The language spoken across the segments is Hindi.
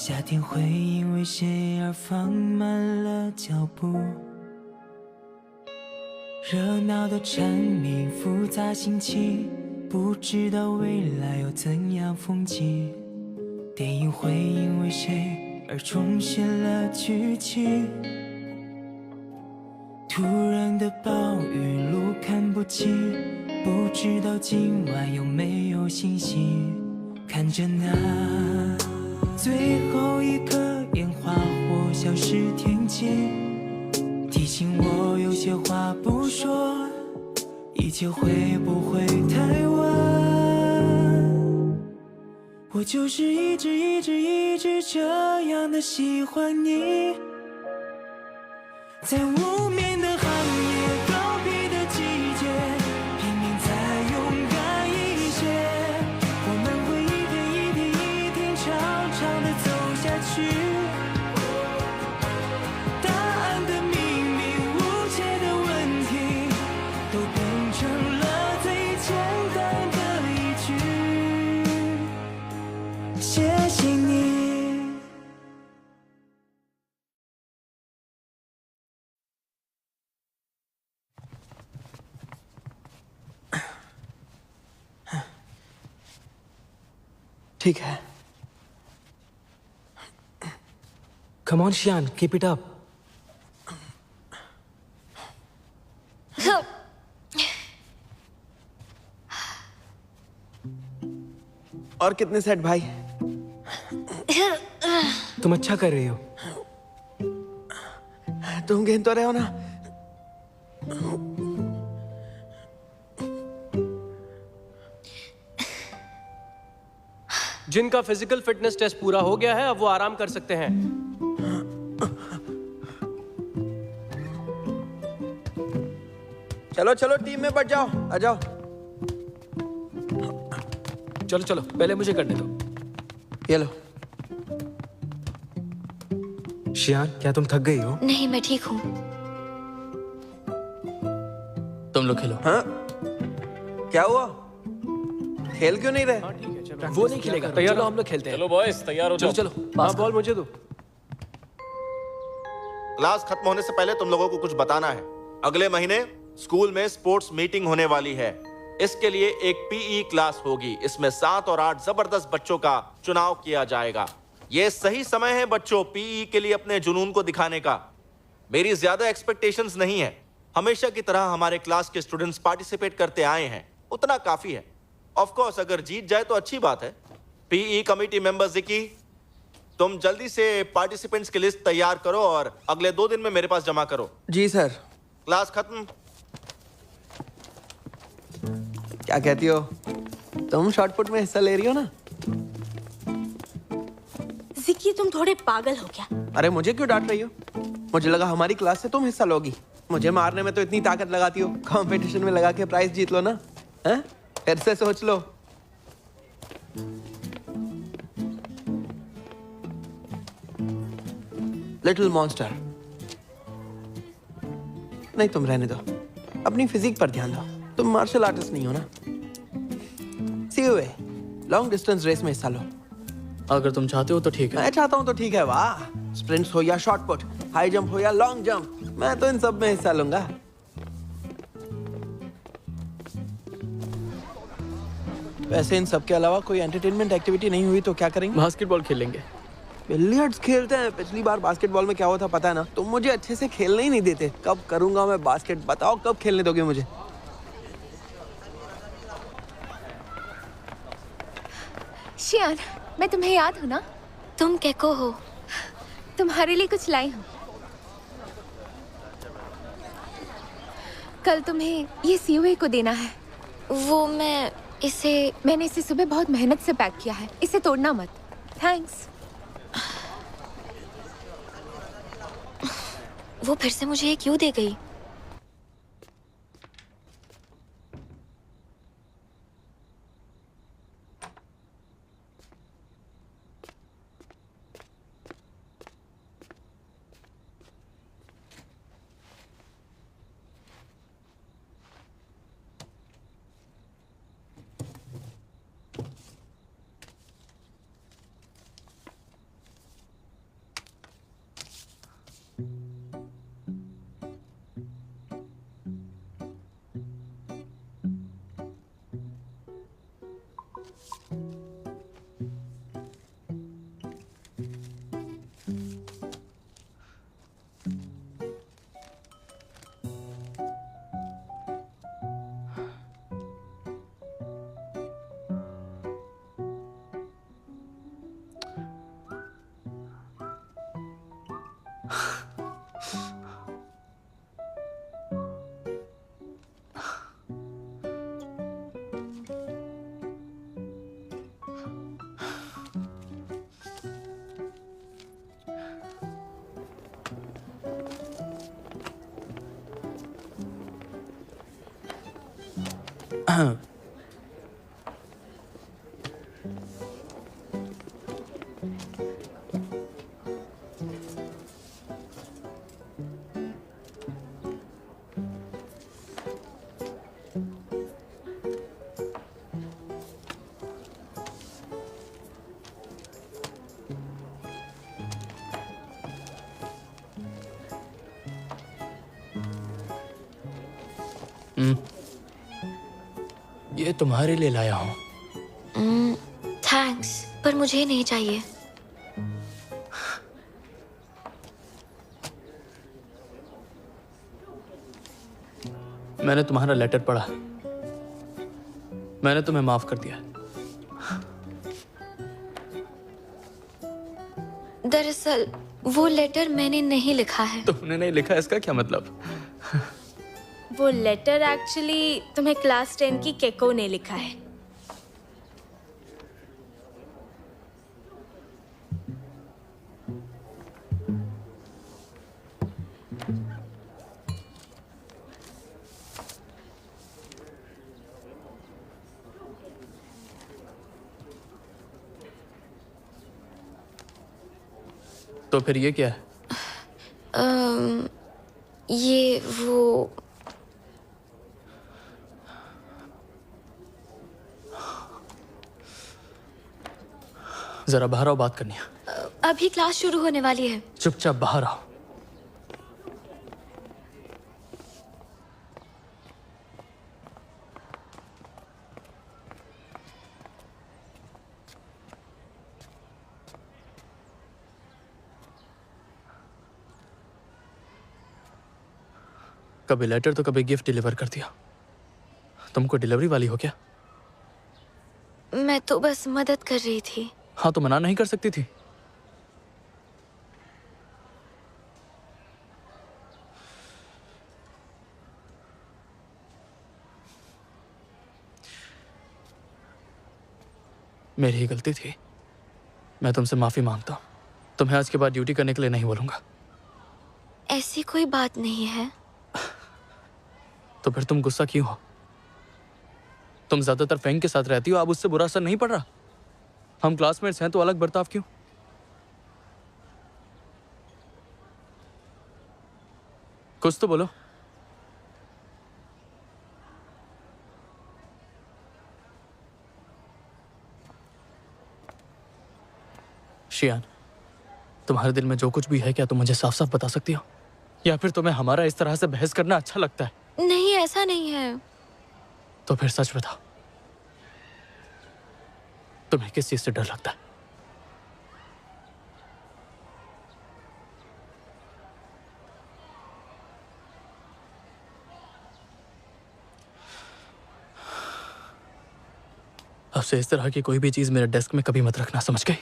夏天会因为谁而放慢了脚步，热闹的蝉鸣，复杂心情，不知道未来有怎样风景。电影会因为谁而重写了剧情，突然的暴雨，路看不清，不知道今晚有没有星星。看着那最后一颗烟花火消失天际，提醒我有些话不说，一切会不会太晚？我就是一直这样的喜欢你，在无眠的寒夜，告别的季节，拼命再勇敢一些，我们会一天长长的走下去。答案的秘密，无解的问题，都变成了最简单的一句，谢谢你。ठीक है। Come on, Shian, keep it up. और कितने सेट भाई? तुम अच्छा कर रही हो। तुम गिन तो रहे हो ना? जिनका फिजिकल फिटनेस टेस्ट पूरा हो गया है अब वो आराम कर सकते हैं। चलो चलो टीम में बढ़ जाओ, आ जाओ। चलो चलो पहले मुझे करने दो। ये लो। शियान, क्या तुम थक गई हो? नहीं, मैं ठीक हूँ। तुम लोग खेलो। हाँ? क्या हुआ? खेल क्यों नहीं रहे? हाँ ठीक है चलो। वो नहीं खेलेगा। तैयार हो? हम लोग खेलते हैं। चलो बॉयज तैयार हो चलो जाओ। चलो। हाँ बॉल मुझे दो। क्लास खत्म होने से पहले तुम लोगों को कुछ बताना है। अगले महीने स्कूल में स्पोर्ट्स मीटिंग होने वाली है। इसके लिए एक पीई क्लास होगी। इसमें 7 और 8 जबरदस्त बच्चों का चुनाव किया जाएगा। ये सही समय है बच्चों पीई के लिए अपने जुनून को दिखाने का। मेरी ज्यादा एक्सपेक्टेशंस नहीं है। हमेशा की तरह हमारे क्लास के स्टूडेंट्स पार्टिसिपेट करते आए हैं, उतना काफी है। ऑफ कोर्स अगर जीत जाए तो अच्छी बात है। पीई कमेटी मेंबर जिकी, तुम जल्दी से पार्टिसिपेंट्स की लिस्ट तैयार करो और अगले 2 दिन में मेरे पास जमा करो। जी सर। क्लास खत्म। क्या कहती हो? तुम शॉटपुट में हिस्सा ले रही हो ना? जिक्की, तुम थोड़े पागल हो क्या? अरे मुझे क्यों डांट रही हो? मुझे लगा हमारी क्लास से तुम हिस्सा लोगी। मुझे मारने में तो इतनी ताकत लगाती हो, कंपटीशन में लगा के प्राइज जीत लो ना। हैं? फिर से सोच लो। Little monster. नहीं, तुम रहने दो। अपनी फिजिक पर ध्यान दो। तुम मार्शल आर्टिस्ट नहीं हो ना? सीओए, लॉन्ग डिस्टेंस रेस में हिस्सा लो। अगर तुम चाहते हो तो ठीक है। मैं चाहता हूं तो ठीक है। वाह, स्प्रिंट्स हो या शॉटपुट, हाई जंप हो या लॉन्ग जंप, मैं तो इन सब में हिस्सा लूंगा। वैसे इन सब के अलावा कोई एंटरटेनमेंट एक्टिविटी नहीं हुई तो क्या करेंगे? बास्केटबॉल खेलेंगे। बिलियर्ड्स खेलते हैं। पिछली बार बास्केटबॉल में क्या हुआ था पता है ना? तुम मुझे अच्छे से खेलने ही नहीं देते। कब करूंगा मैं बास्केट? बताओ कब खेलने दोगे मुझे? शियान, मैं तुम्हें याद हूँ ना? तुम कैको हो? तुम्हारे लिए कुछ लाई हूँ। कल तुम्हें ये सीओए को देना है। वो मैंने इसे सुबह बहुत मेहनत से पैक किया है। इसे तोड़ना मत। थैंक्स। वो फिर से मुझे ये क्यों दे गई? ये तुम्हारे लिए लाया हूँ। थैंक्स, पर मुझे नहीं चाहिए। मैंने तुम्हारा लेटर पढ़ा, मैंने तुम्हें माफ कर दिया। दरअसल वो लेटर मैंने नहीं लिखा है। तुमने नहीं लिखा, इसका क्या मतलब? वो लेटर एक्चुअली तुम्हें क्लास 10 की केको ने लिखा है। तो फिर ये क्या है? ये वो जरा बाहर आओ, बात करनी है। अभी क्लास शुरू होने वाली है। चुपचाप बाहर आओ। कभी लेटर तो कभी गिफ्ट डिलीवर कर दिया। तुमको डिलीवरी वाली हो क्या? मैं तो बस मदद कर रही थी। हाँ, तो मना नहीं कर सकती थी। मेरी ही गलती थी, मैं तुमसे माफी मांगता हूँ। तुम्हें आज के बाद ड्यूटी करने के लिए नहीं बोलूंगा। ऐसी कोई बात नहीं है। तो फिर तुम गुस्सा क्यों हो? तुम ज्यादातर फैंग के साथ रहती हो, अब उससे बुरा असर नहीं पड़ रहा? हम क्लासमेट्स हैं तो अलग बर्ताव क्यों? कुछ तो बोलो। शियान, तुम्हारे दिल में जो कुछ भी है, क्या तुम मुझे साफ साफ बता सकती हो? या फिर तुम्हें हमारा इस तरह से बहस करना अच्छा लगता है? नहीं, ऐसा नहीं है। तो फिर सच बताओ, तुम्हें किस चीज से डर लगता है? अब से इस तरह की कोई भी चीज मेरे डेस्क में कभी मत रखना, समझ गई?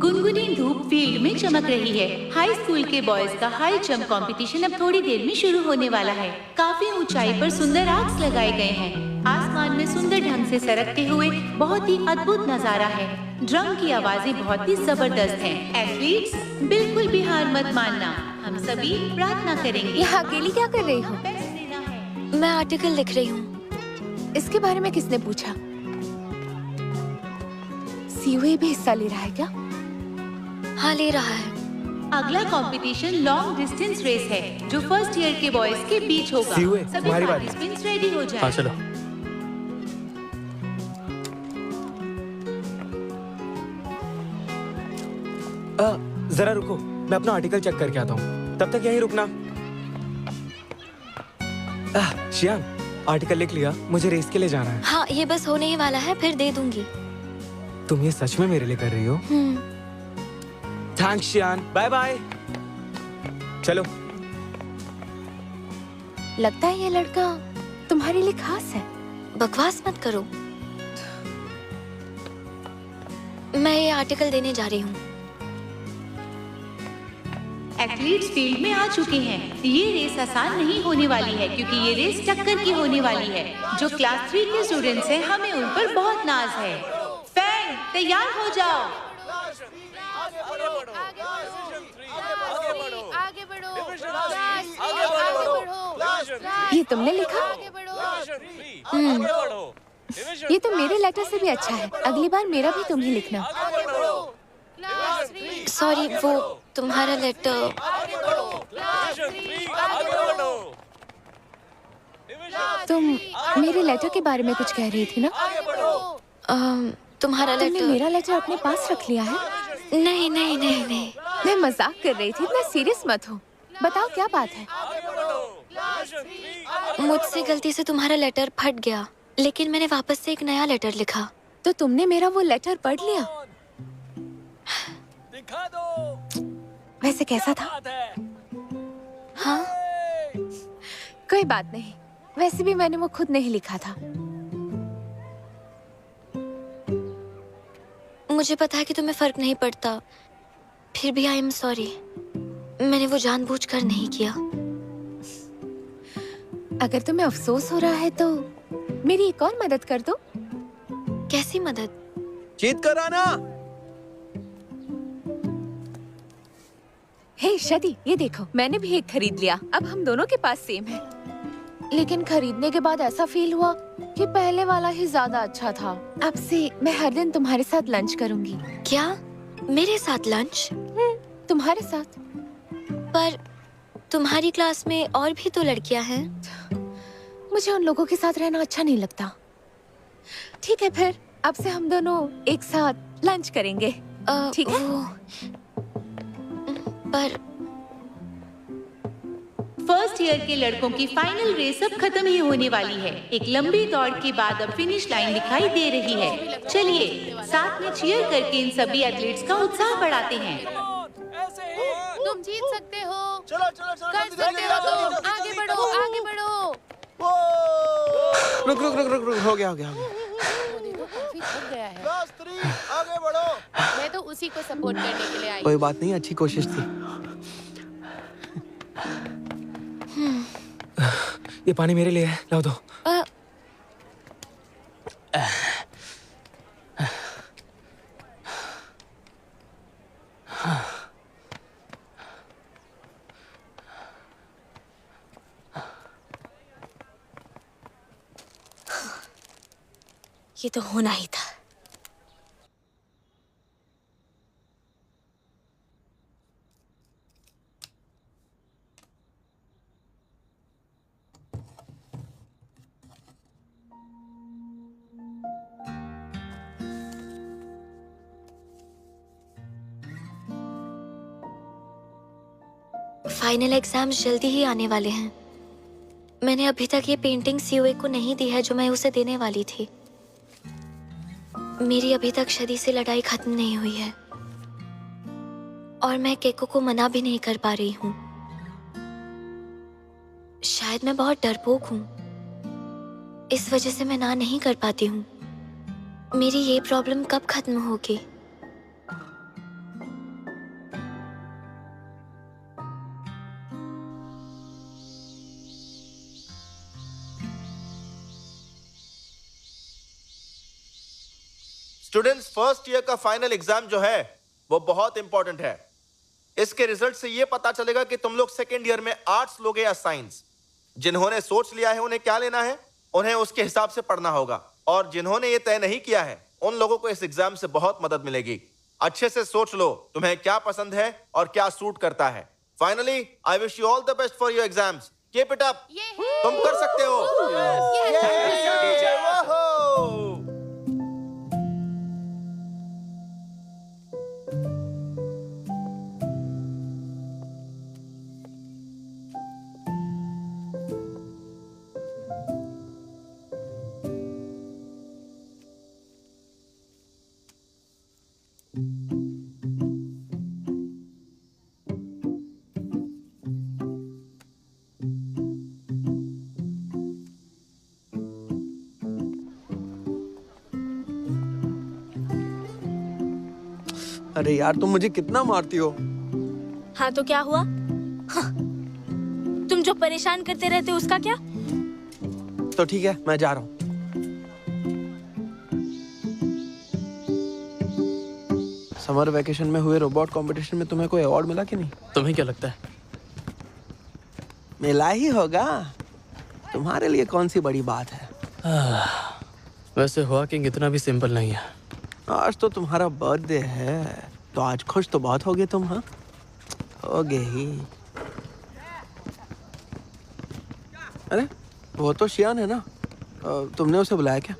गुनगुनी धूप फील्ड में चमक रही है। हाई स्कूल के बॉयज का हाई जंप कंपटीशन अब थोड़ी देर में शुरू होने वाला है। काफी ऊंचाई पर सुंदर आर्क्स लगाए गए हैं। आसमान में सुंदर ढंग से सरकते हुए बहुत ही अद्भुत नजारा है। ड्रम की आवाजें बहुत ही जबरदस्त हैं। एथलीट्स, बिल्कुल भी हार मत मानना। हम सभी प्रार्थना करेंगे। यहाँ अकेली क्या कर रही हो? बेस्ट देना है। मैं आर्टिकल लिख रही हूँ। इसके बारे में किसने पूछा? सीयूए भी हिस्सा ले रहा है क्या? हाँ, ले रहा है। अगला कंपटीशन लॉन्ग डिस्टेंस रेस है जो फर्स्ट ईयर के बॉयज के बीच होगा। सीयूए, सभी तुम्हारी बारी। पार्टिसिपेंट्स रेडी हो जाएं। हाँ चलो। जरा रुको, मैं अपना आर्टिकल चेक करके आता हूँ, तब तक यहीं रुकना। शियान, आर्टिकल लिख लिया, मुझे रेस के लिए जाना है। हाँ, ये बस होने ही वाला है, फिर दे दूंगी। तुम ये सच में मेरे लिए कर रही हो? थैंक्स शियान, बाय बाय। चलो। लगता है ये लड़का तुम्हारे लिए खास है। बकवास मत करो। मैं ये आर्टिकल देने जा रही हूँ। एथलीट्स फील्ड में आ चुके हैं। ये रेस आसान नहीं होने वाली है क्योंकि ये रेस टक्कर की होने वाली है। जो क्लास 3 के स्टूडेंट्स हैं, हमें उन पर बहुत नाज है। फैन, तैयार हो जाओ। ये तुमने लिखा? ये तो मेरे लेटर से भी अच्छा है। अगली बार मेरा भी तुम ही लिखना। सॉरी, वो तुम्हारा लेटर। तुम मेरे लेटर के बारे में कुछ कह रही थी ना? तुम्हारा तुमने लेटर। मेरा लेटर अपने पास रख लिया है? नहीं नहीं नहीं नहीं। मैं मजाक कर रही थी, इतना सीरियस मत हो। बताओ क्या बात है? मुझसे गलती से तुम्हारा लेटर फट गया, लेकिन मैंने वापस से एक नया लेटर लिखा। तो तुमने मेरा वो लेटर पढ़ लिया? वैसे कैसा था? हाँ, कोई बात नहीं। वैसे भी मैंने वो खुद नहीं लिखा था। मुझे पता है कि तुम्हें फर्क नहीं पड़ता, फिर भी आई एम सॉरी। मैंने वो जानबूझकर नहीं किया। अगर तुम्हें अफसोस हो रहा है तो मेरी एक और मदद कर दो। कैसी मदद? जीत कर आना। हे शदी, ये देखो, मैंने भी एक खरीद लिया। अब हम दोनों के पास सेम है। लेकिन खरीदने के बाद ऐसा फील हुआ कि पहले वाला ही ज्यादा अच्छा था। अब से मैं हर दिन तुम्हारे साथ लंच करूंगी। क्या? मेरे साथ लंच? तुम्हारे साथ। पर तुम्हारी क्लास में और भी तो लड़कियां हैं। मुझे उन लोगों के साथ रहना अच्छा नहीं लगता। ठीक है, फिर अब से हम दोनों एक साथ लंच करेंगे। ठीक है? पर फर्स्ट ईयर के लड़कों की फाइनल रेस अब खत्म ही होने वाली है। एक लंबी दौड़ के बाद अब फिनिश लाइन दिखाई दे रही है। चलिए साथ में चीयर करके इन सभी एथलीट्स का उत्साह बढ़ाते हैं। तुम जीत सकते हो। चलो चलो चलो, कर सकते हो तुम। आगे बढ़ो, आगे बढ़ो। रुक रुक रुक रुक रुक, हो गया हो गया हो गया। काफी थक गया है। क्लास 3 आगे बढ़ो। मैं तो उसी को सपोर्ट करने के लिए आई। कोई बात नहीं, अच्छी कोशिश थी। ये पानी मेरे लिए है, लाओ दो। ये तो होना ही था। फाइनल एग्जाम्स जल्दी ही आने वाले हैं। मैंने अभी तक ये पेंटिंग सीओए को नहीं दी है जो मैं उसे देने वाली थी। मेरी अभी तक शदी से लड़ाई खत्म नहीं हुई है और मैं केको को मना भी नहीं कर पा रही हूँ। शायद मैं बहुत डरपोक हूँ, इस वजह से मैं ना नहीं कर पाती हूँ। मेरी ये प्रॉब्लम कब खत्म होगी? स्टूडेंट्स, फर्स्ट ईयर का फाइनल एग्जाम जो है वो बहुत इंपॉर्टेंट है। इसके रिजल्ट से ये पता चलेगा कि तुम लोग सेकेंड ईयर में आर्ट्स लोगे या साइंस। जिन्होंने सोच लिया है उन्हें क्या लेना है, उन्हें उसके हिसाब से पढ़ना होगा, और जिन्होंने ये तय नहीं किया है उन लोगों को इस एग्जाम से बहुत मदद मिलेगी। अच्छे से सोच लो तुम्हें क्या पसंद है और क्या सूट करता है। Finally I wish you all the best for your exams. Keep it up, तुम कर सकते हो। अरे यार तुम मुझे कितना मारती हो। हाँ तो क्या हुआ? हाँ, तुम जो परेशान करते रहते हो उसका क्या? तो ठीक है मैं जा रहा हूँ। समर वेकेशन में हुए रोबोट कंपटीशन में तुम्हें कोई अवार्ड मिला कि नहीं? तुम्हें क्या लगता है? मिला ही होगा, तुम्हारे लिए कौन सी बड़ी बात है। वैसे हुआ कि इतना भी सिंपल नहीं है। आज तो तुम्हारा बर्थडे है, तो आज खुश तो बहुत होगे तुम। हाँ होगे ही। अरे वो तो शियान है ना, तुमने उसे बुलाया क्या?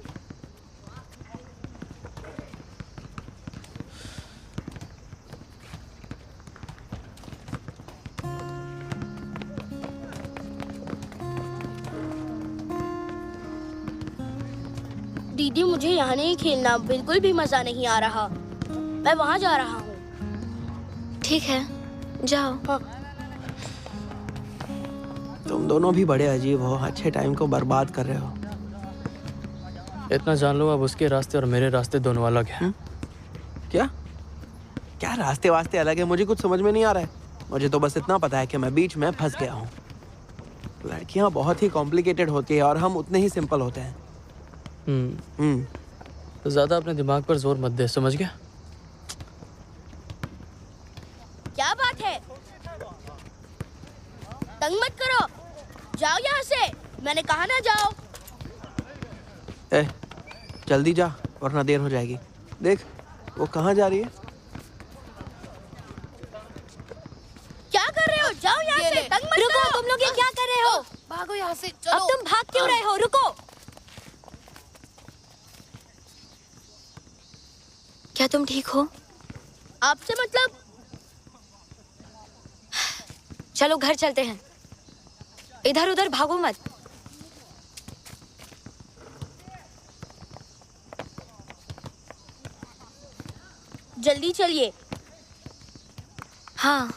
दीदी मुझे यहाँ नहीं खेलना, बिल्कुल भी मजा नहीं आ रहा। मैं वहाँ जा रहा हूँ। ठीक है जाओ। हाँ। तुम दोनों भी बड़े अजीब हो, अच्छे टाइम को बर्बाद कर रहे हो। इतना जान लो अब उसके रास्ते और मेरे रास्ते दोनों अलग हैं। क्या क्या रास्ते वास्ते अलग है? मुझे कुछ समझ में नहीं आ रहा है। मुझे तो बस इतना पता है कि मैं बीच में फंस गया हूँ। लड़कियाँ बहुत ही कॉम्प्लिकेटेड होती है और हम उतने ही सिंपल होते हैं। तो ज्यादा अपने दिमाग पर जोर मत दे, समझ गया? क्या बात है? तंग मत करो, जाओ यहाँ से। मैंने कहा ना जाओ। जल्दी जा वरना देर हो जाएगी। देख वो कहाँ जा रही है। क्या कर रहे हो? जाओ यहाँ से, तंग मत रुको, करो। तुम लोग ये क्या कर रहे हो? भागो यहाँ से, अब तुम भाग क्यों रहे हो? रुको। क्या तुम ठीक हो? आपसे मतलब? चलो घर चलते हैं, इधर उधर भागो मत। जल्दी चलिए। हाँ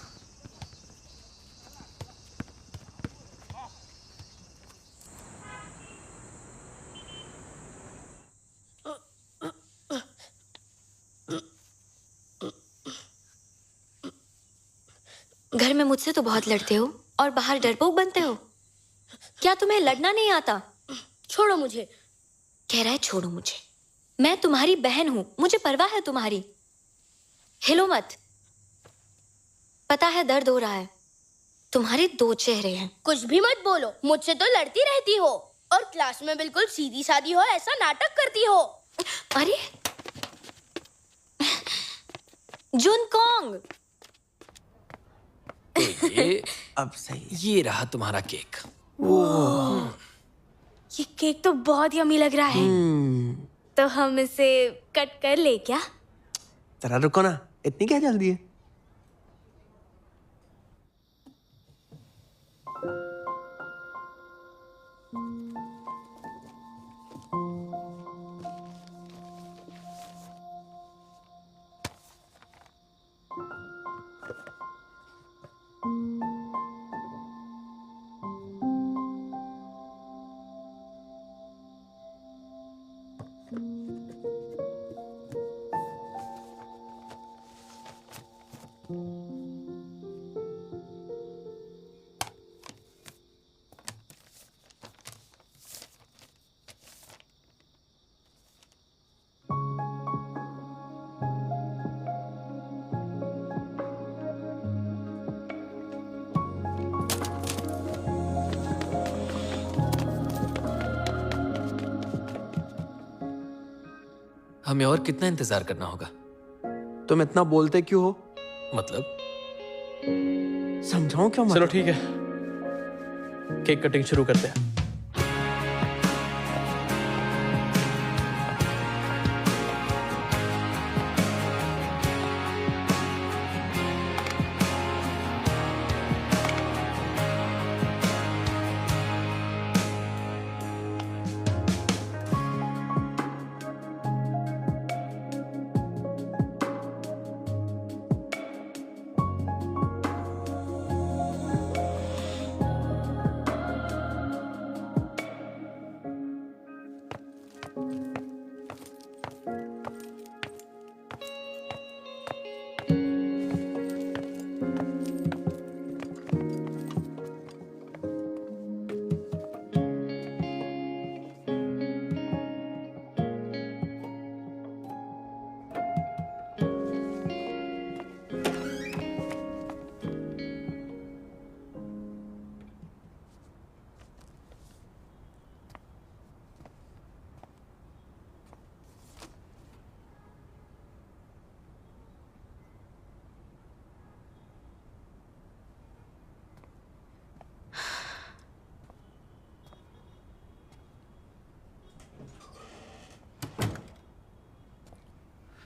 घर में मुझसे तो बहुत लड़ते हो और बाहर डरपोक बनते हो। क्या तुम्हें लड़ना नहीं आता? छोड़ो मुझे। कह रहा है छोड़ो मुझे। मैं तुम्हारी बहन हूं, मुझे परवाह है तुम्हारी। हिलो मत। पता है दर्द हो रहा है। तुम्हारे दो चेहरे हैं। कुछ भी मत बोलो, मुझसे तो लड़ती रहती हो और क्लास में बिल्कुल सीधी सादी हो ऐसा नाटक करती हो। अरे जुनकोंग, ये अब सही। ये रहा तुम्हारा केक। ये केक तो बहुत यम्मी लग रहा है। तो हम इसे कट कर ले क्या? जरा रुको ना, इतनी क्या जल्दी है? हमें और कितना इंतजार करना होगा? तुम इतना बोलते क्यों हो? मतलब समझाऊं क्यों? चलो ठीक है, केक कटिंग शुरू करते हैं।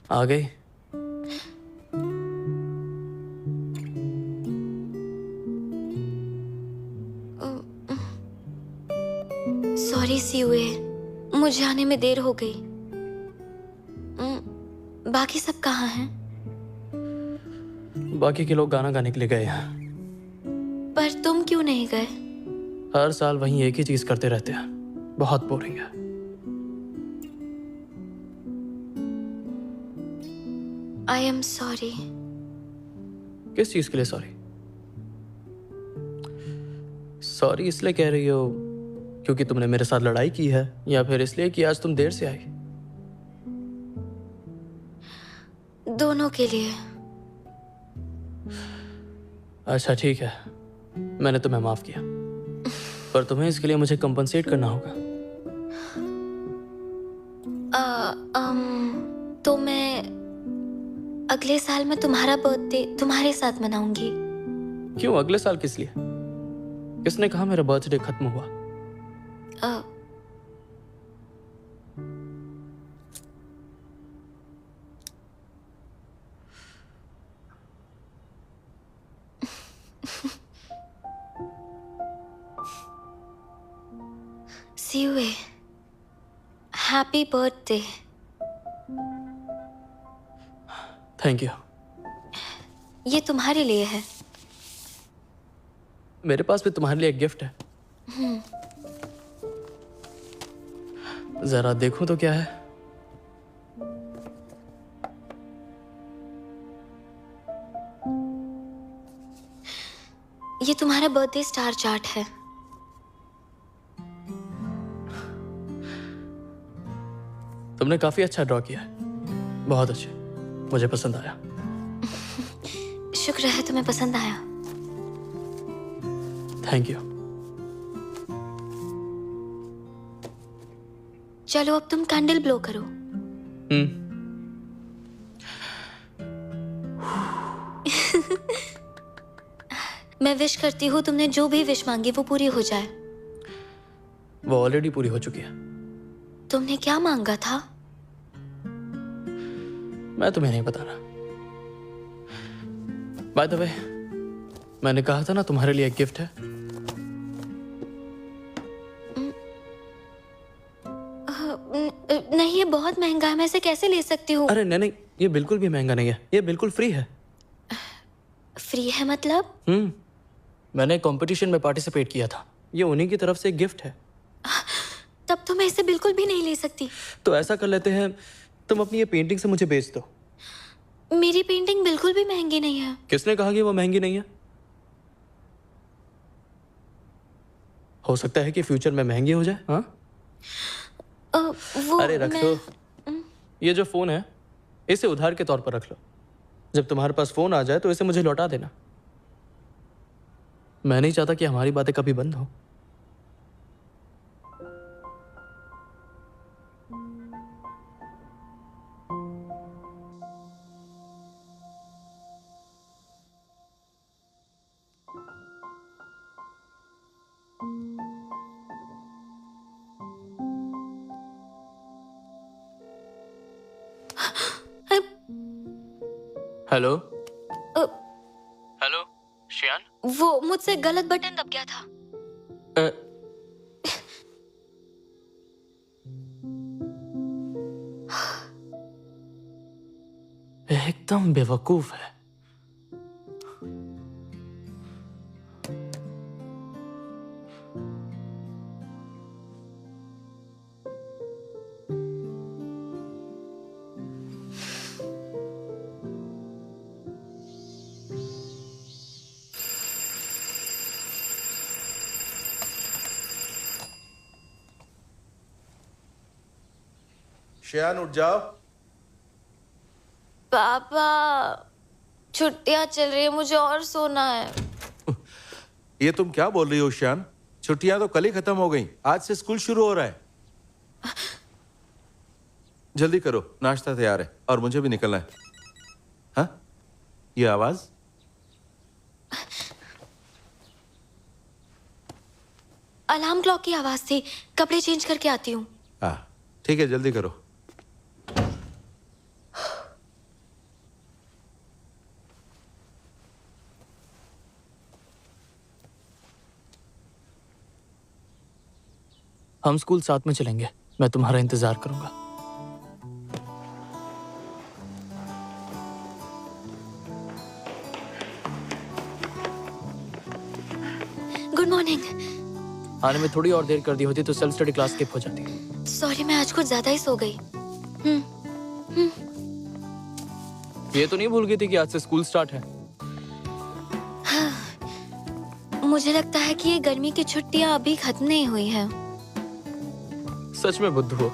आ गई? सॉरी सीवे, मुझे आने में देर हो गई। बाकी सब कहाँ हैं? बाकी के लोग गाना गाने के लिए गए हैं। पर तुम क्यों नहीं गए? हर साल वहीं एक ही चीज करते रहते हैं, बहुत बोरिंग है। आई एम सॉरी। किस चीज के लिए सॉरी? सॉरी इसलिए कह रही हो क्योंकि तुमने मेरे साथ लड़ाई की है, या फिर इसलिए कि आज तुम देर से आई? दोनों के लिए। अच्छा ठीक है, मैंने तुम्हें माफ किया, पर तुम्हें इसके लिए मुझे कंपनसेट करना होगा। तो मैं अगले साल में तुम्हारा बर्थडे तुम्हारे साथ मनाऊंगी। क्यों अगले साल? किस लिए? किसने कहा मेरा बर्थडे खत्म हुआ? सीवे, हैप्पी बर्थडे। Thank you. ये तुम्हारे लिए है। मेरे पास भी तुम्हारे लिए एक गिफ्ट है। जरा देखूं तो क्या है। ये तुम्हारा बर्थडे स्टार चार्ट है। तुमने काफी अच्छा ड्रॉ किया है, बहुत अच्छे, मुझे पसंद आया। शुक्र है तुम्हें पसंद आया। Thank you. चलो अब तुम कैंडल ब्लो करो। मैं विश करती हूँ तुमने जो भी विश मांगी वो पूरी हो जाए। वो ऑलरेडी पूरी हो चुकी है। तुमने क्या मांगा था? मैं तुम्हें नहीं बताना। बाय द वे, मैंने कहा था ना तुम्हारे लिए एक गिफ्ट है। नहीं, ये बहुत महंगा है, मैं इसे कैसे ले सकती हूँ? अरे नहीं नहीं, ये बिल्कुल भी महंगा नहीं है, ये बिल्कुल फ्री है। फ्री है मतलब? मैंने कंपटीशन में पार्टिसिपेट किया था, ये उन्हीं की तरफ से एक गिफ्ट है। तब तो मैं इसे बिल्कुल भी नहीं ले सकती। तो ऐसा कर लेते हैं, तुम अपनी ये पेंटिंग से मुझे बेच दो। मेरी पेंटिंग बिल्कुल भी महंगी नहीं है। किसने कहा कि वो महंगी नहीं है? हो सकता है कि फ्यूचर में महंगी हो जाए। हाँ, अरे रख लो। ये जो फोन है इसे उधार के तौर पर रख लो। जब तुम्हारे पास फोन आ जाए तो इसे मुझे लौटा देना। मैं नहीं चाहता कि हमारी बातें कभी बंद हो। हेलो हेलो शियान। वो मुझसे गलत बटन दब गया था। एकदम बेवकूफ है। शियान उठ जाओ। पापा छुट्टियां चल रही है, मुझे और सोना है। ये तुम क्या बोल रही हो शियान? छुट्टियां तो कल ही खत्म हो गई, आज से स्कूल शुरू हो रहा है। जल्दी करो, नाश्ता तैयार है और मुझे भी निकलना है। हाँ, ये आवाज? अलार्म क्लॉक की आवाज थी। कपड़े चेंज करके आती हूँ। हाँ ठीक है, जल्दी करो। हम स्कूल साथ में चलेंगे, मैं तुम्हारा इंतजार करूंगा। Good morning. आने में थोड़ी और देर कर दी होती तो सेल्फ स्टडी क्लास स्किप हो जाती। सॉरी, मैं आज कुछ ज्यादा ही सो गई। ये तो नहीं भूल गई थी कि आज से स्कूल स्टार्ट है? मुझे लगता है कि ये गर्मी की छुट्टियां अभी खत्म नहीं हुई हैं। सच में बुद्धू हो,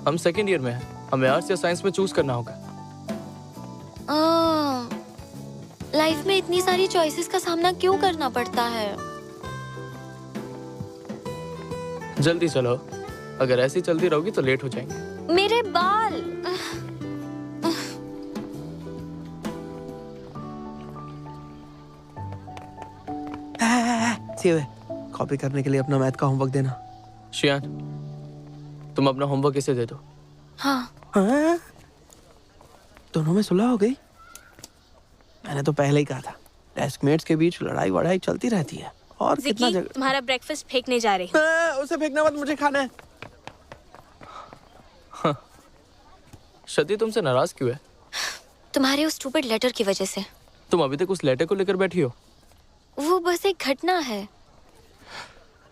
हम सेकेंड ईयर में हैं, हमें आर्ट्स या साइंस में चूज करना होगा। लाइफ में इतनी सारी चॉइसेस का सामना क्यों करना पड़ता है? जल्दी चलो, अगर ऐसी चलती रहोगी तो लेट हो जाएंगे। मेरे बाल। कॉपी करने के लिए अपना मैथ का होमवर्क देना। शियान, तुम अपना होमवर्क इसे दे दो। हाँ। दोनों में सुलह हो गई? मैंने तो पहले ही कहा था, डेस्कमेट्स के बीच लड़ाई वड़ाई चलती रहती है। और कितना जिकी, तुम्हारा ब्रेकफास्ट फेंकने जा रही हूँ। उसे फेंकना मत, मुझे खाना है। हाँ। शती तुमसे नाराज क्यों है? तुम्हारे उस स्टूपिड लेटर की वजह से। तुम अभी तक उस लेटर को लेकर बैठी हो? वो बस एक घटना है।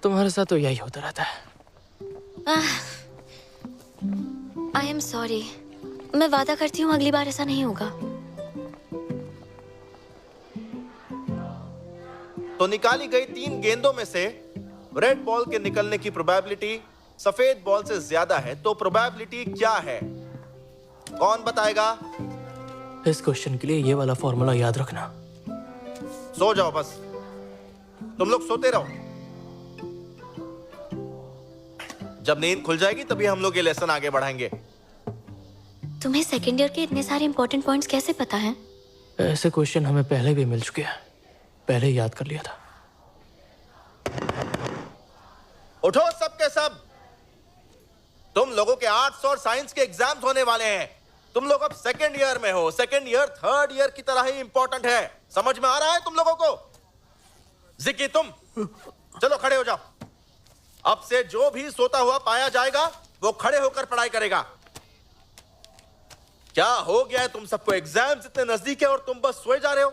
तुम्हारे साथ तो यही होता रहता है। आई एम सॉरी। मैं वादा करती हूँ अगली बार ऐसा नहीं होगा। तो निकाली गई 3 गेंदों में से रेड बॉल के निकलने की प्रोबेबिलिटी सफेद बॉल से ज्यादा है, तो प्रोबेबिलिटी क्या है? कौन बताएगा? इस क्वेश्चन के लिए ये वाला फॉर्मूला याद रखना। सो जाओ बस, तुम लोग सोते रहो। जब नींद खुल जाएगी तभी हम लोग ये लेसन आगे बढ़ाएंगे। तुम्हें सेकेंड ईयर के इतने सारे इंपॉर्टेंट पॉइंट्स कैसे पता है? ऐसे क्वेश्चन हमें पहले भी मिल चुके हैं, पहले ही याद कर लिया था। उठो सबके सब, तुम लोगों के आर्ट्स और साइंस के एग्जाम्स होने वाले हैं। तुम लोग अब सेकेंड ईयर में हो। सेकेंड ईयर थर्ड ईयर की तरह ही इंपॉर्टेंट है। समझ में आ रहा है तुम लोगों को? जिकी, तुम चलो खड़े हो जाओ। अब से जो भी सोता हुआ पाया जाएगा वो खड़े होकर पढ़ाई करेगा। क्या हो गया है तुम सबको? एग्जाम्स इतने नजदीक है और तुम बस सोए जा रहे हो।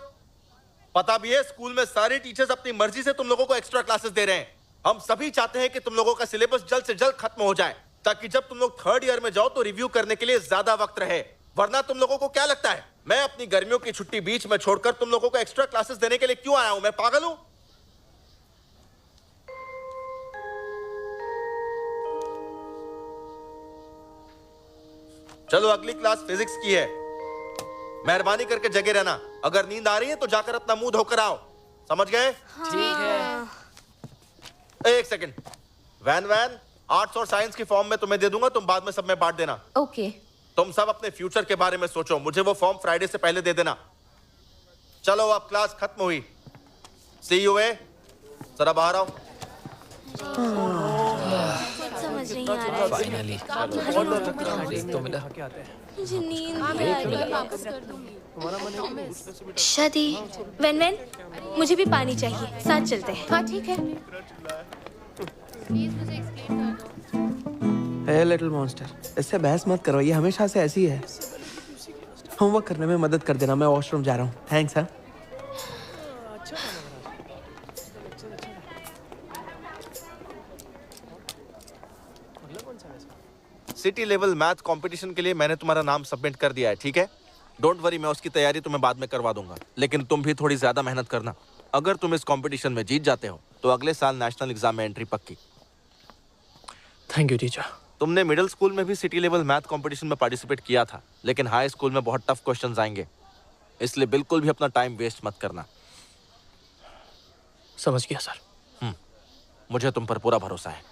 पता भी है स्कूल में सारे टीचर्स अपनी मर्जी से तुम लोगों को एक्स्ट्रा क्लासेस दे रहे हैं। हम सभी चाहते हैं कि तुम लोगों का सिलेबस जल्द से जल्द खत्म हो जाए, ताकि जब तुम लोग थर्ड ईयर में जाओ तो रिव्यू करने के लिए ज्यादा वक्त रहे। वरना तुम लोगों को क्या लगता है मैं अपनी गर्मियों की छुट्टी बीच में छोड़कर तुम लोगों को एक्स्ट्रा क्लासेस देने के लिए क्यों आया हूं? मैं पागल हूं? चलो अगली क्लास फिजिक्स की है। मेहरबानी करके जगे रहना। अगर नींद आ रही है तो जाकर अपना मुंह धोकर आओ। समझ गए? ठीक है। एक सेकंड। वैन आर्ट्स और साइंस की फॉर्म में तुम्हें दे दूंगा, तुम बाद में सब में बांट देना। ओके। तुम सब अपने फ्यूचर के बारे में सोचो। मुझे वो फॉर्म फ्राइडे से पहले दे देना। चलो अब क्लास खत्म हुई। सी यू। जरा बाहर आओ। समझ नहीं आ रहा है। फाइनली एक तो मिला। मुझे नींद नहीं आ रही है। शादी वेन वेन, मुझे भी पानी चाहिए, साथ चलते हैं। हाँ ठीक है। हे लिटिल मॉन्स्टर, इससे बहस मत करो, ये हमेशा से ऐसी है। होमवर्क करने में मदद कर देना, मैं वॉशरूम जा रहा हूँ। थैंक्स। हाँ सिटी लेवल मैथ कंपटीशन के लिए मैंने तुम्हारा नाम सबमिट कर दिया है, ठीक है? डोंट वरी, मैं उसकी तैयारी तुम्हें बाद में करवा दूंगा, लेकिन तुम भी थोड़ी ज्यादा मेहनत करना। अगर तुम इस कंपटीशन में जीत जाते हो तो अगले साल नेशनल एग्जाम में एंट्री पक्की। Thank you teacher. तुमने मिडिल स्कूल में भी सिटी लेवल मैथ कंपटीशन में पार्टिसिपेट किया था, लेकिन हाई स्कूल में बहुत टफ क्वेश्चंस आएंगे, इसलिए बिल्कुल भी अपना टाइम वेस्ट मत करना। समझ गया सर। मुझे तुम पर पूरा भरोसा है।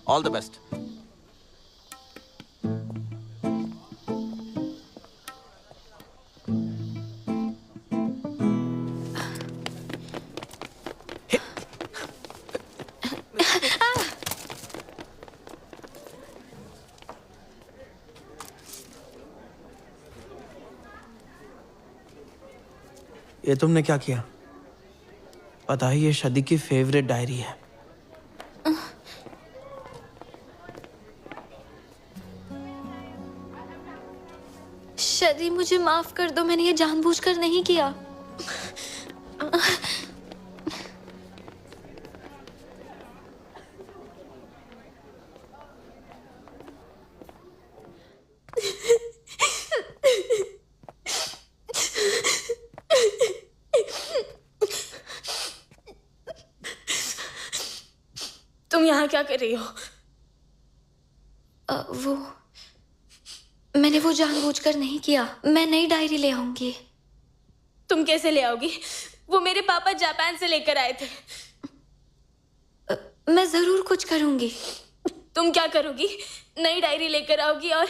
All the best. ये तुमने क्या किया? पता है ये शादी की फेवरेट डायरी है। शादी मुझे माफ कर दो, मैंने ये जानबूझकर नहीं किया। तुम यहाँ क्या कर रही हो? वो मैंने वो जानबूझकर नहीं किया। मैं नई डायरी ले आऊंगी। तुम कैसे ले आओगी? वो मेरे पापा जापान से लेकर आए थे। मैं जरूर कुछ करूंगी। तुम क्या करोगी? नई डायरी लेकर आओगी और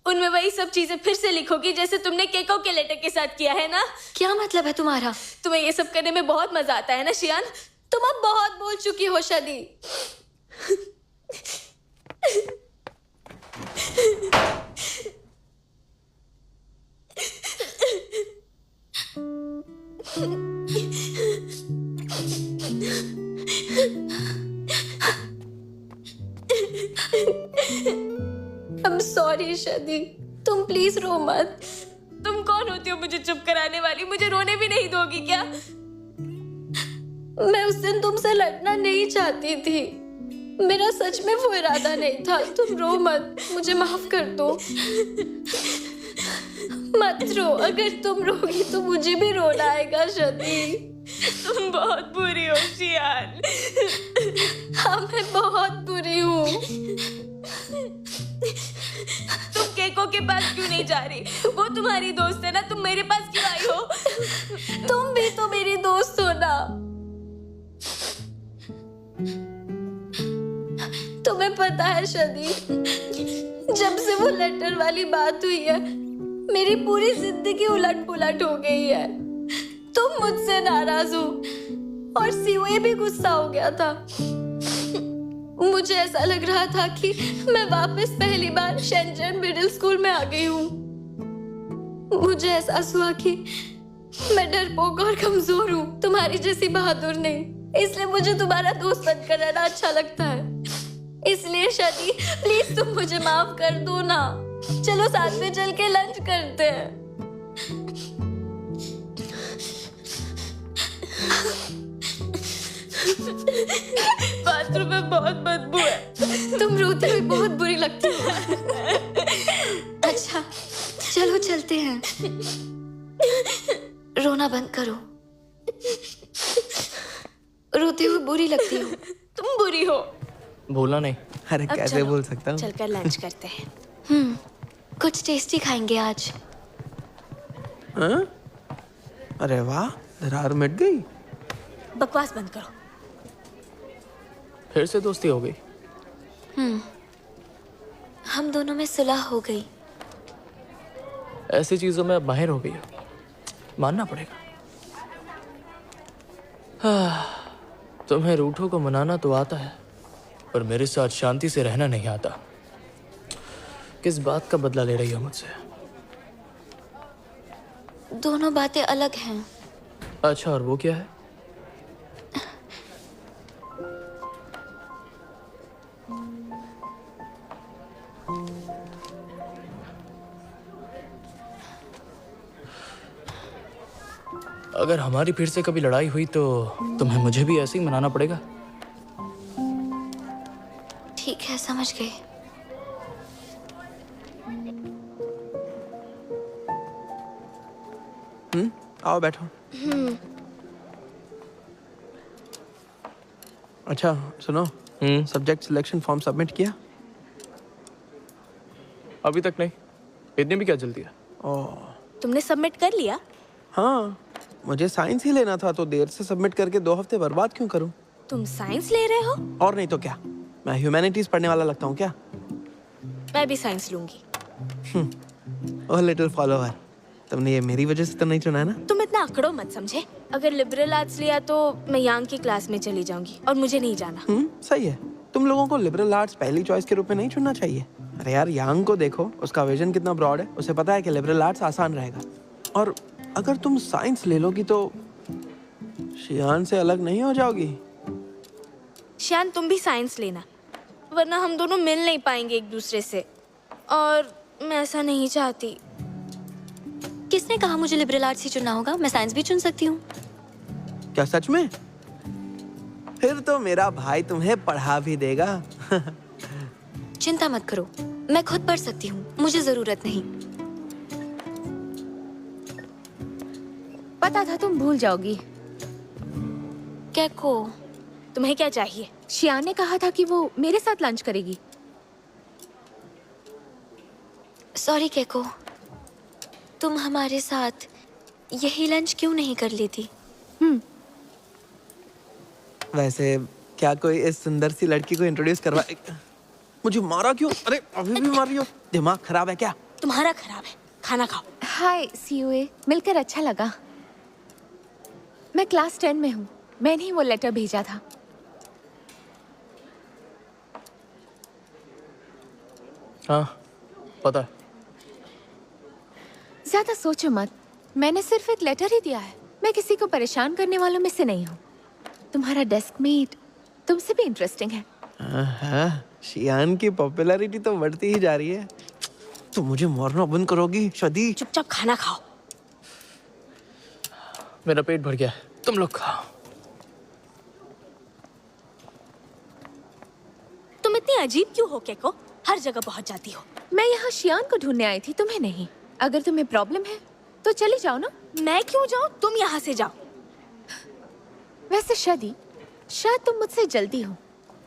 उनमें वही सब चीजें फिर से लिखोगी जैसे तुमने केको के लेटर के साथ किया है ना? क्या मतलब है तुम्हारा? तुम्हें ये सब करने में बहुत मजा आता है ना शियान? तुम अब बहुत बोल चुकी हो शादी। I'm sorry शादी, तुम प्लीज रो मत। तुम कौन होती हो मुझे चुप कराने वाली? मुझे रोने भी नहीं दोगी क्या? मैं उस दिन तुमसे लड़ना नहीं चाहती थी, मेरा सच में वो इरादा नहीं था। तुम रो मत, मुझे माफ कर दो। मत रो, अगर तुम रोगी तो मुझे भी रोना आएगा शादी। तुम बहुत बुरी हो शियान। हाँ मैं बहुत बुरी हूँ। तुम केको के पास क्यों नहीं जा रही? वो तुम्हारी दोस्त है ना, तुम मेरे पास क्यों आई हो? तुम भी तो मेरी दोस्त हो ना। तुम्हें पता है शादी, जब से वो लेटर वाली बात हुई है मेरी पूरी जिंदगी उलट पुलट हो गई है। तुम मुझसे नाराज हो और सीओए भी गुस्सा हो गया था। मुझे ऐसा लग रहा था कि मैं वापस पहली बार शेंजन मिडिल स्कूल में आ गई हूँ। मुझे एहसास हुआ कि मैं डरपोक और कमजोर हूँ, तुम्हारी जैसी बहादुर नहीं। इसलिए मुझे तुम्हारा दोस्त बनकर रहना अच्छा लगता है। इसलिए शादी प्लीज तुम मुझे माफ कर दो ना। चलो साथ में चल के लंच करते हैं। बाथरूम में बहुत बदबू है। तुम रोती हुई बहुत बुरी लगती हो। अच्छा चलो चलते हैं। रोना बंद करो, रोती हुई बुरी लगती हो। तुम बुरी हो। भूला नहीं। अरे कैसे बोल सकता हूँ? चलकर लंच करते हैं। कुछ टेस्टी खाएंगे आज। हाँ? अरे वाह, दरार मिट गई। बकवास बंद करो। फिर से दोस्ती हो गई। हम दोनों में सुलह हो गई। ऐसी चीजों में अब माहिर हो गई हो, मानना पड़ेगा। तुम्हें रूठों को मनाना तो आता है, पर मेरे साथ शांति से रहना नहीं आता। किस बात का बदला ले रही हो मुझसे? दोनों बातें अलग हैं। अच्छा, और वो क्या है? अगर हमारी फिर से कभी लड़ाई हुई तो तुम्हें मुझे भी ऐसे ही मनाना पड़ेगा। ठीक है, समझ गई। आओ बैठो। अच्छा सुनो, सब्जेक्ट सिलेक्शन फॉर्म सबमिट किया? अभी तक नहीं। इतनी भी क्या जल्दी है? तुमने सबमिट कर लिया? हाँ, मुझे साइंस ही लेना था, तो देर से सबमिट करके 2 हफ्ते बर्बाद क्यों करूं? तुम साइंस ले रहे हो? और नहीं तो क्या, मैं ह्यूमैनिटीज पढ़ने वाला लगता हूँ क्या? मैं भी साइंस लूंगी। ओह लिटिल फॉलोवर, तुमने ये मेरी वजह से तो नहीं चुना है ना? तुम इतना अकड़ो मत समझे। अगर लिबरल आर्ट्स लिया तो मैं यांग की क्लास में चली जाऊंगी और मुझे नहीं जाना। सही है। तुम लोगों को लिबरल आर्ट्स पहली चॉइस के रूप में नहीं चुनना चाहिए। अरे यार, यांग को देखो, उसका विजन कितना ब्रॉड है। उसे पता है कि लिबरल आर्ट्स आसान रहेगा। और अगर तुम साइंस ले लोगी तो शियान से अलग नहीं हो जाओगी। शियान, तुम भी साइंस लेना, वरना हम दोनों मिल नहीं पाएंगे एक दूसरे से, और मैं ऐसा नहीं चाहती। किसने कहा मुझे लिबरल आर्ट्स ही चुनना होगा? मैं साइंस भी चुन सकती हूँ। क्या सच में? फिर तो मेरा भाई तुम्हें पढ़ा भी देगा। चिंता मत करो, मैं खुद पढ़ सकती हूँ, मुझे जरूरत नहीं। पता था तुम भूल जाओगी। कैको, तुम्हें क्या चाहिए? शियान ने कहा था कि वो मेरे साथ लंच करेगी। सॉरी कैको, तुम हमारे साथ यही लंच क्यों नहीं कर लेती? वैसे क्या कोई इस सुंदर सी लड़की को इंट्रोड्यूस करवा? मुझे मारा क्यों? अरे अभी भी मार रही हो? दिमाग खराब है क्या? तुम्हारा खराब है। खाना खाओ। हाय सीयूए, मिलकर अच्छा लगा। मैं क्लास 10 में हूँ। मैंने ही वो लेटर भेजा था। हाँ, पता है। ज्यादा सोचो मत, मैंने सिर्फ एक लेटर ही दिया है। मैं किसी को परेशान करने वालों में से नहीं हूँ। तुम्हारा डेस्कमेट तुमसे भी इंटरेस्टिंग है। शियान की पॉपुलैरिटी तो बढ़ती ही जा रही है। तो मुझे मारना बंद करोगी शादी? चुपचाप खाना खाओ। मेरा पेट भर गया है, तुम लोग खाओ। तुम इतनी अजीब क्यों हो केको? हर जगह पहुंच जाती हो। मैं यहाँ शियान को ढूंढने आई थी, तुम्हें नहीं। अगर तुम्हें प्रॉब्लम है तो चली जाओ ना। मैं क्यों जाऊँ? तुम यहाँ से जाओ। वैसे शायद तुम मुझसे जल्दी हो,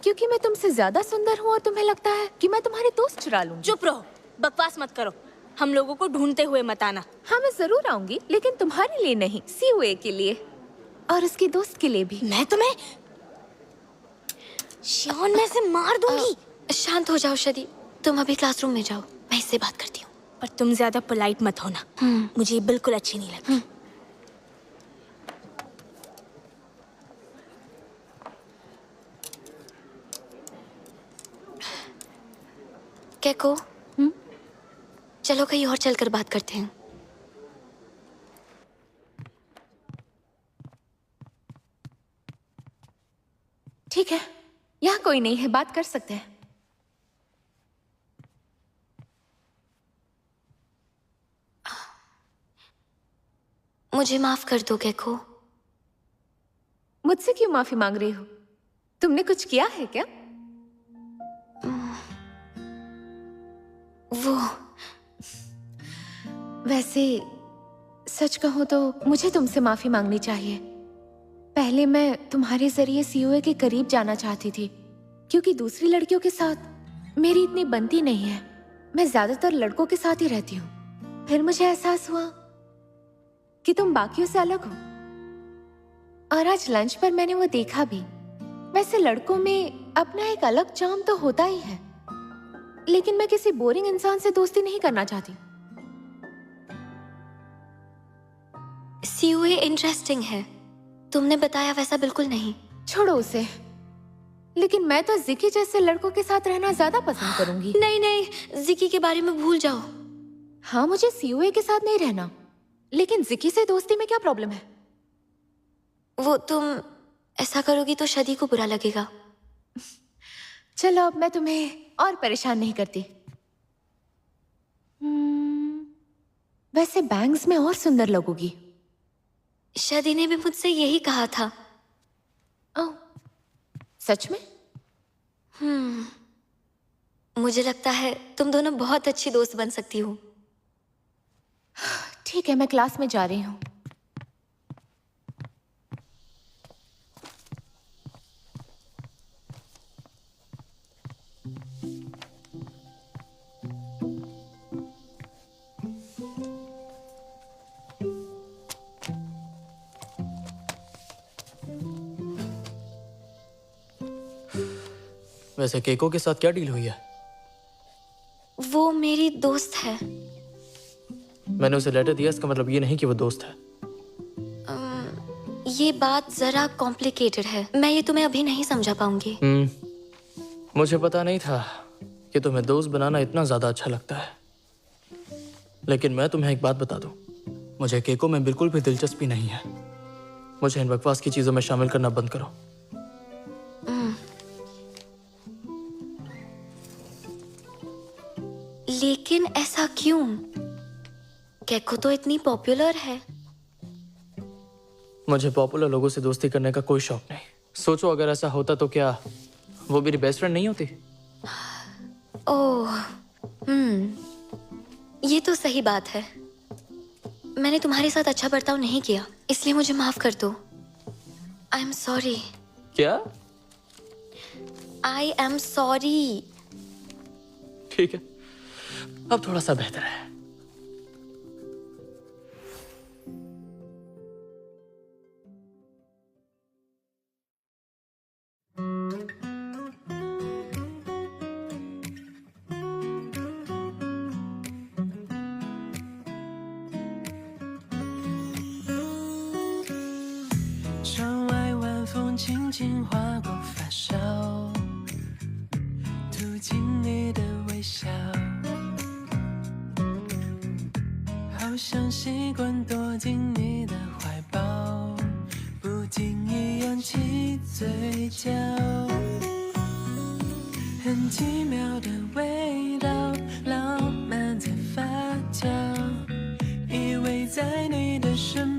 क्योंकि मैं तुमसे ज्यादा सुंदर हूँ और तुम्हें लगता है कि मैं तुम्हारे दोस्त चुरा लूंगी। चुप रहो, बकवास मत करो। हम लोगों को ढूंढते हुए मत आना। हाँ, मैं जरूर आऊंगी, लेकिन तुम्हारे लिए नहीं, सीयूए के लिए और उसके दोस्त के लिए भी। मैं तुम्हें शियान में से मार दूंगी। शांत हो जाओ शदी, तुम अभी क्लासरूम में जाओ, मैं इससे बात करती हूँ। पर तुम ज्यादा पोलाइट मत होना, मुझे ये बिल्कुल अच्छी नहीं लगती। कैको, चलो कहीं और चलकर बात करते हैं। ठीक है, यहाँ कोई नहीं है, बात कर सकते हैं। मुझे माफ कर दो कैको। मुझसे क्यों माफी मांग रही हो? तुमने कुछ किया है क्या? वो वैसे सच कहूं तो मुझे तुमसे माफी मांगनी चाहिए। पहले मैं तुम्हारे जरिए सीयूए के करीब जाना चाहती थी, क्योंकि दूसरी लड़कियों के साथ मेरी इतनी बनती नहीं है। मैं ज्यादातर लड़कों के साथ ही रहती हूँ। फिर मुझे एहसास हुआ कि तुम बाकियों से अलग हो, और आज लंच पर मैंने वो देखा भी। वैसे लड़कों में अपना एक अलग चार्म तो होता ही है, लेकिन मैं किसी बोरिंग इंसान से दोस्ती नहीं करना चाहती। सीयूए इंटरेस्टिंग है, तुमने बताया वैसा बिल्कुल नहीं। छोड़ो उसे। लेकिन मैं तो जिकी जैसे लड़कों के साथ रहना ज्यादा पसंद करूंगी। नहीं नहीं, जिकी के बारे में भूल जाओ। हाँ, मुझे सीओए के साथ नहीं रहना, लेकिन जिकी से दोस्ती में क्या प्रॉब्लम है? वो तुम ऐसा करोगी तो शदी को बुरा लगेगा। चलो, अब मैं तुम्हें और परेशान नहीं करती। वैसे बैंग्स में और सुंदर लगोगी। शदी ने भी मुझसे यही कहा था। ओह, सच में? मुझे लगता है तुम दोनों बहुत अच्छी दोस्त बन सकती हो। ठीक है, मैं क्लास में जा रही हूँ। वैसे केको के साथ क्या डील हुई है? वो मेरी दोस्त है। मैंने उसे लेटर दिया, इसका मतलब ये नहीं कि वो दोस्त है। ये बात जरा कॉम्प्लिकेटेड है, मैं ये तुम्हें अभी नहीं समझा पाऊंगी। मुझे पता नहीं था कि तुम्हें दोस्त बनाना इतना ज्यादा अच्छा लगता है। लेकिन मैं तुम्हें एक बात बता दूं, मुझे केको में बिल्कुल भी दिलचस्पी नहीं है। मुझे इन बकवास की चीजों में शामिल करना बंद करो। लेकिन ऐसा क्यों? केको तो इतनी पॉपुलर है। मुझे पॉपुलर लोगों से दोस्ती करने का कोई शौक नहीं। सोचो, अगर ऐसा होता तो क्या वो मेरी बेस्ट फ्रेंड नहीं होती? ओह, ये तो सही बात है। मैंने तुम्हारे साथ अच्छा बर्ताव नहीं किया, इसलिए मुझे माफ कर दो। I am sorry. क्या? I am sorry. ठीक है, अब थोड़ा सा बेहतर है।窗外晚风轻轻划过发梢，吐进你的微笑，好像习惯躲进你的怀抱，不经意扬起嘴角，很奇妙的味道，浪漫在发酵，依偎在你的身